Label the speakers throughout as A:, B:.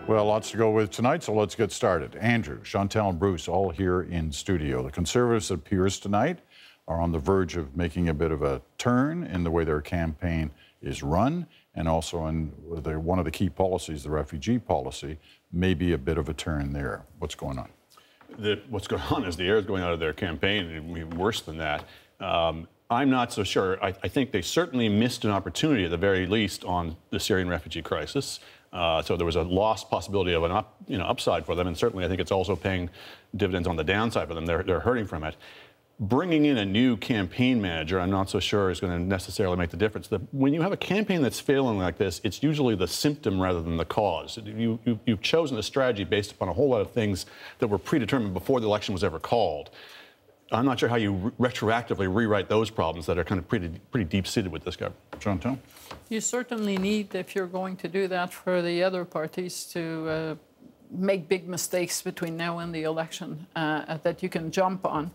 A: Well, lots to go with tonight, so let's get started. Andrew, Chantal, and Bruce all here in studio. The Conservatives, it appears tonight, are on the verge of making a bit of a turn in the way their campaign is run, and also in one of the key policies, the refugee policy, maybe a bit of a turn there. What's going on?
B: What's going on is the air is going out of their campaign, and worse than that. I'm not so sure. I think they certainly missed an opportunity, at the very least, on the Syrian refugee crisis. So there was a lost possibility of an upside for them, and certainly I think it's also paying dividends on the downside for them. They're hurting from it. Bringing in a new campaign manager, I'm not so sure is going to necessarily make the difference. When you have a campaign that's failing like this, it's usually the symptom rather than the cause. You've chosen a strategy based upon a whole lot of things that were predetermined before the election was ever called. I'm not sure how you retroactively rewrite those problems that are kind of pretty deep-seated with this government.
A: Chantal?
C: You certainly need, if you're going to do that, for the other parties to make big mistakes between now and the election that you can jump on.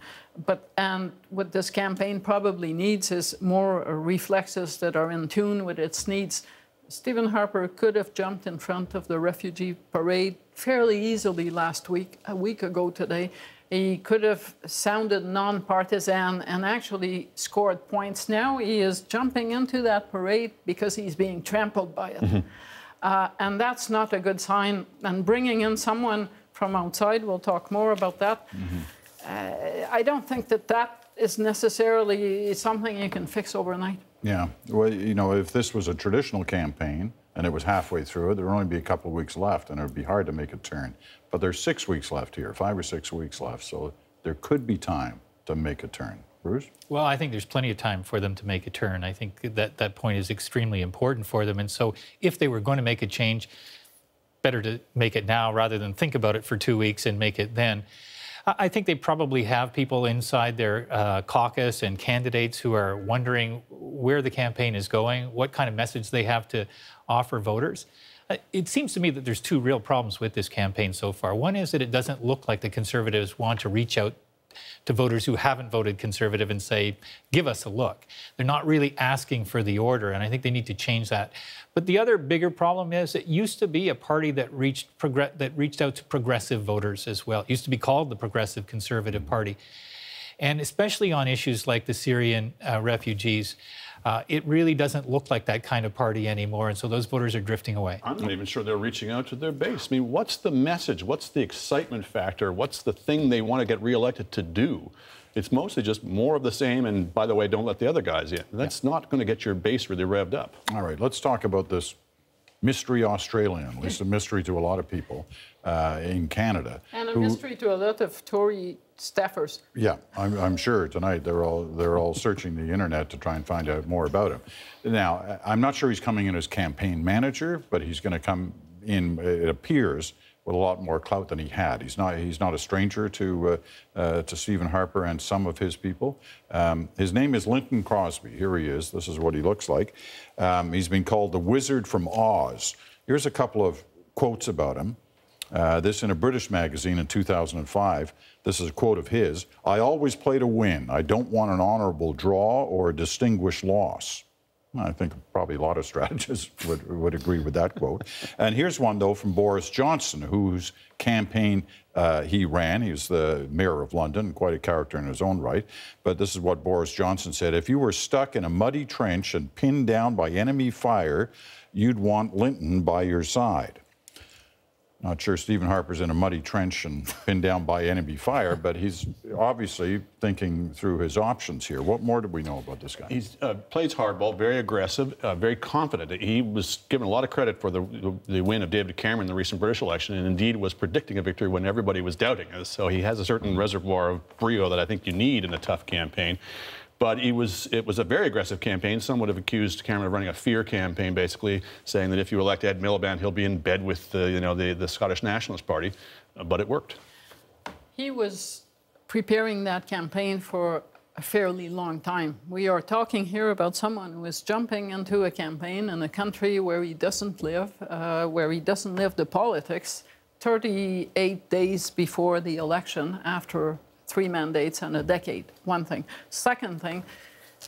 C: And what this campaign probably needs is more reflexes that are in tune with its needs. Stephen Harper could have jumped in front of the refugee parade fairly easily last week, a week ago today. He could have sounded non-partisan and actually scored points. Now he is jumping into that parade because he's being trampled by it. Mm-hmm. And that's not a good sign. And bringing in someone from outside, we'll talk more about that. Mm-hmm. I don't think that is necessarily something you can fix overnight.
A: Yeah. Well, you know, if this was a traditional campaign and it was halfway through it, there would only be a couple of weeks left, and it would be hard to make a turn. But there's 6 weeks left here, 5 or 6 weeks left, so there could be time to make a turn. Bruce?
D: Well, I think there's plenty of time for them to make a turn. I think that point is extremely important for them. And so if they were going to make a change, better to make it now rather than think about it for 2 weeks and make it then. I think they probably have people inside their caucus and candidates who are wondering where the campaign is going, what kind of message they have to offer voters. It seems to me that there's two real problems with this campaign so far. One is that it doesn't look like the Conservatives want to reach out to voters who haven't voted Conservative and say, give us a look. They're not really asking for the order, and I think they need to change that. But the other bigger problem is it used to be a party that reached out to progressive voters as well. It used to be called the Progressive Conservative Party. And especially on issues like the Syrian refugees, it really doesn't look like that kind of party anymore, and so those voters are drifting away.
B: I'm not even sure they're reaching out to their base. I mean, what's the message? What's the excitement factor? What's the thing they want to get reelected to do? It's mostly just more of the same, and by the way, don't let the other guys in. That's not going to get your base really revved up.
A: All right, let's talk about this mystery Australian, at least a mystery to a lot of people in Canada.
C: And a mystery to a lot of Tory staffers.
A: Yeah, I'm sure tonight they're all searching the internet to try and find out more about him. Now, I'm not sure he's coming in as campaign manager, but he's going to come in, it appears, with a lot more clout than he had. He's not a stranger to Stephen Harper and some of his people. His name is Linton Crosby. Here he is. This is what he looks like. He's been called the Wizard from Oz. Here's a couple of quotes about him. This in a British magazine in 2005. This is a quote of his. "I always play to win. I don't want an honorable draw or a distinguished loss." I think probably a lot of strategists would agree with that quote. And here's one, though, from Boris Johnson, whose campaign he ran. He was the mayor of London, quite a character in his own right. But this is what Boris Johnson said. "If you were stuck in a muddy trench and pinned down by enemy fire, you'd want Linton by your side." Not sure Stephen Harper's in a muddy trench and pinned down by enemy fire, but he's obviously thinking through his options here. What more do we know about this guy?
B: He plays hardball, very aggressive, very confident. He was given a lot of credit for the win of David Cameron in the recent British election, and indeed was predicting a victory when everybody was doubting us. So he has a certain reservoir of brio that I think you need in a tough campaign. But it was a very aggressive campaign. Some would have accused Cameron of running a fear campaign, basically saying that if you elect Ed Miliband, he'll be in bed with the Scottish Nationalist Party. But it worked.
C: He was preparing that campaign for a fairly long time. We are talking here about someone who is jumping into a campaign in a country where he doesn't live the politics, 38 days before the election, after 3 mandates and a decade. One thing. Second thing,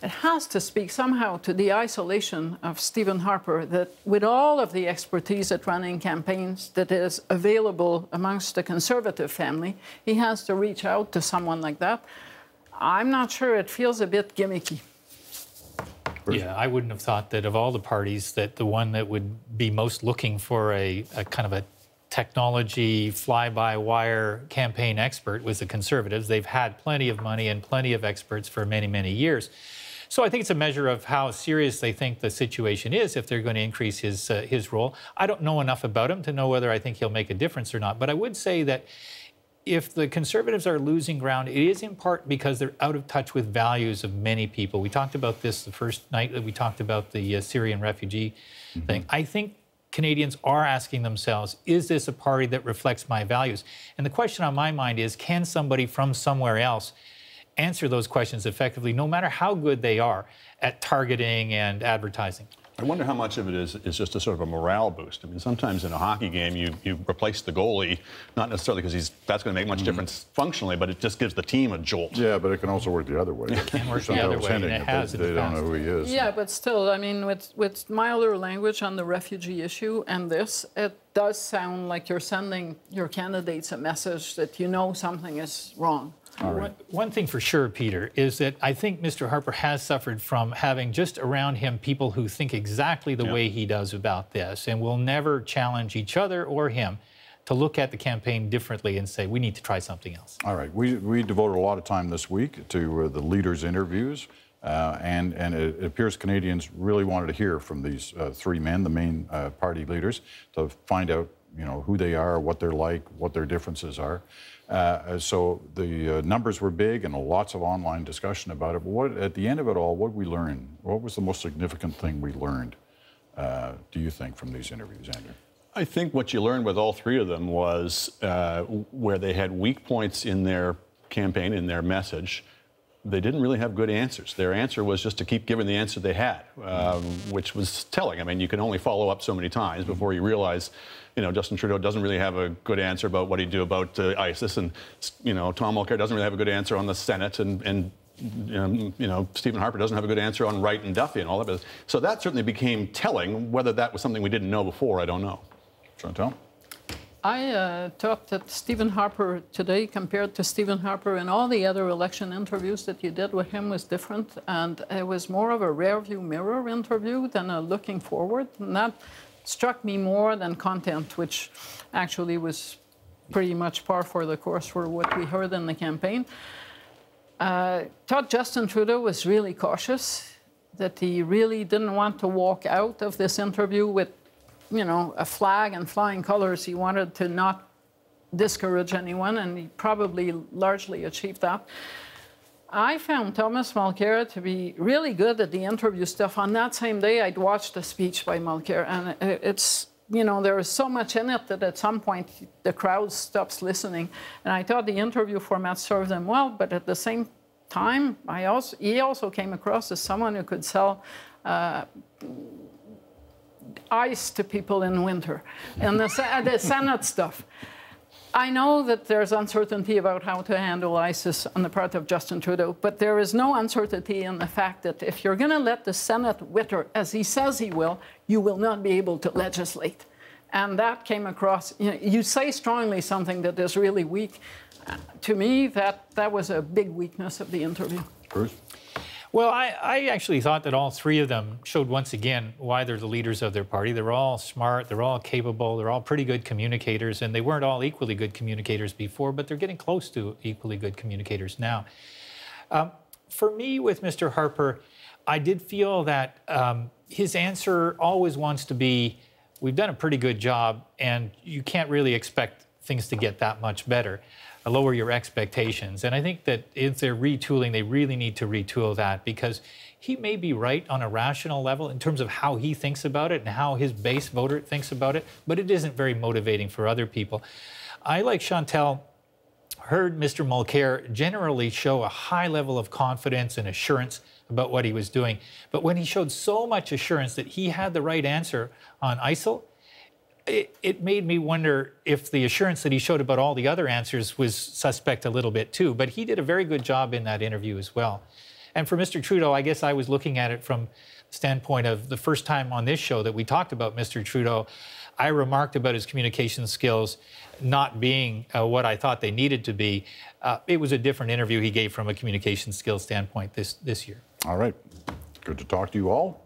C: it has to speak somehow to the isolation of Stephen Harper, that with all of the expertise at running campaigns that is available amongst the Conservative family, he has to reach out to someone like that. I'm not sure, it feels a bit gimmicky.
D: Yeah, I wouldn't have thought that of all the parties that the one that would be most looking for a kind of a technology fly-by-wire campaign expert was the Conservatives. They've had plenty of money and plenty of experts for many, many years. So I think it's a measure of how serious they think the situation is if they're going to increase his role. I don't know enough about him to know whether I think he'll make a difference or not. But I would say that if the Conservatives are losing ground, it is in part because they're out of touch with values of many people. We talked about this the first night that we talked about the Syrian refugee thing. I think Canadians are asking themselves, is this a party that reflects my values? And the question on my mind is, can somebody from somewhere else answer those questions effectively, no matter how good they are at targeting and advertising?
B: I wonder how much of it is just a sort of a morale boost. I mean, sometimes in a hockey game, you replace the goalie, not necessarily because that's going to make much difference functionally, but it just gives the team a jolt.
A: Yeah, but it can also work the other way.
D: It can work the other way, and it has in the
A: They don't know who he is.
C: Yeah, but still, I mean, with milder language on the refugee issue and this, it does sound like you're sending your candidates a message that you know something is wrong.
D: One thing for sure, Peter, is that I think Mr. Harper has suffered from having just around him people who think exactly the way he does about this and will never challenge each other or him to look at the campaign differently and say, we need to try something else.
A: All right. We devoted a lot of time this week to the leaders' interviews, and it appears Canadians really wanted to hear from these three men, the main party leaders, to find out, who they are, what they're like, what their differences are. So the numbers were big and lots of online discussion about it. But at the end of it all, what did we learn? What was the most significant thing we learned, do you think, from these interviews, Andrew?
B: I think what you learned with all three of them was where they had weak points in their campaign, in their message, they didn't really have good answers. Their answer was just to keep giving the answer they had, which was telling. I mean, you can only follow up so many times before you realize, Justin Trudeau doesn't really have a good answer about what he'd do about ISIS, and Tom Mulcair doesn't really have a good answer on the Senate, and Stephen Harper doesn't have a good answer on Wright and Duffy and all that. So that certainly became telling. Whether that was something we didn't know before, I don't know.
A: Chantal?
C: I thought that Stephen Harper today, compared to Stephen Harper in all the other election interviews that you did with him, was different. And it was more of a rearview mirror interview than a looking forward. And that struck me more than content, which actually was pretty much par for the course for what we heard in the campaign. Thought Justin Trudeau was really cautious, that he really didn't want to walk out of this interview with a flag and flying colors. He wanted to not discourage anyone, and he probably largely achieved that. I found Thomas Mulcair to be really good at the interview stuff. On that same day, I'd watched a speech by Mulcair, and it's, there is so much in it that at some point the crowd stops listening. And I thought the interview format served him well, but at the same time, he also came across as someone who could sell ice to people in winter, and the Senate stuff. I know that there's uncertainty about how to handle ISIS on the part of Justin Trudeau, but there is no uncertainty in the fact that if you're going to let the Senate wither, as he says he will, you will not be able to legislate. And that came across, you say strongly something that is really weak. To me, that was a big weakness of the interview.
A: Bruce?
D: Well, I actually thought that all three of them showed once again why they're the leaders of their party. They're all smart, they're all capable, they're all pretty good communicators, and they weren't all equally good communicators before, but they're getting close to equally good communicators now. For me, with Mr. Harper, I did feel that his answer always wants to be, we've done a pretty good job, and you can't really expect things to get that much better. Lower your expectations. And I think that if they're retooling, they really need to retool that, because he may be right on a rational level in terms of how he thinks about it and how his base voter thinks about it, but it isn't very motivating for other people. I, like Chantal, heard Mr. Mulcair generally show a high level of confidence and assurance about what he was doing. But when he showed so much assurance that he had the right answer on ISIL, it made me wonder if the assurance that he showed about all the other answers was suspect a little bit too. But he did a very good job in that interview as well. And for Mr. Trudeau, I guess I was looking at it from the standpoint of the first time on this show that we talked about Mr. Trudeau, I remarked about his communication skills not being what I thought they needed to be. It was a different interview he gave from a communication skills standpoint this year.
A: All right. Good to talk to you all.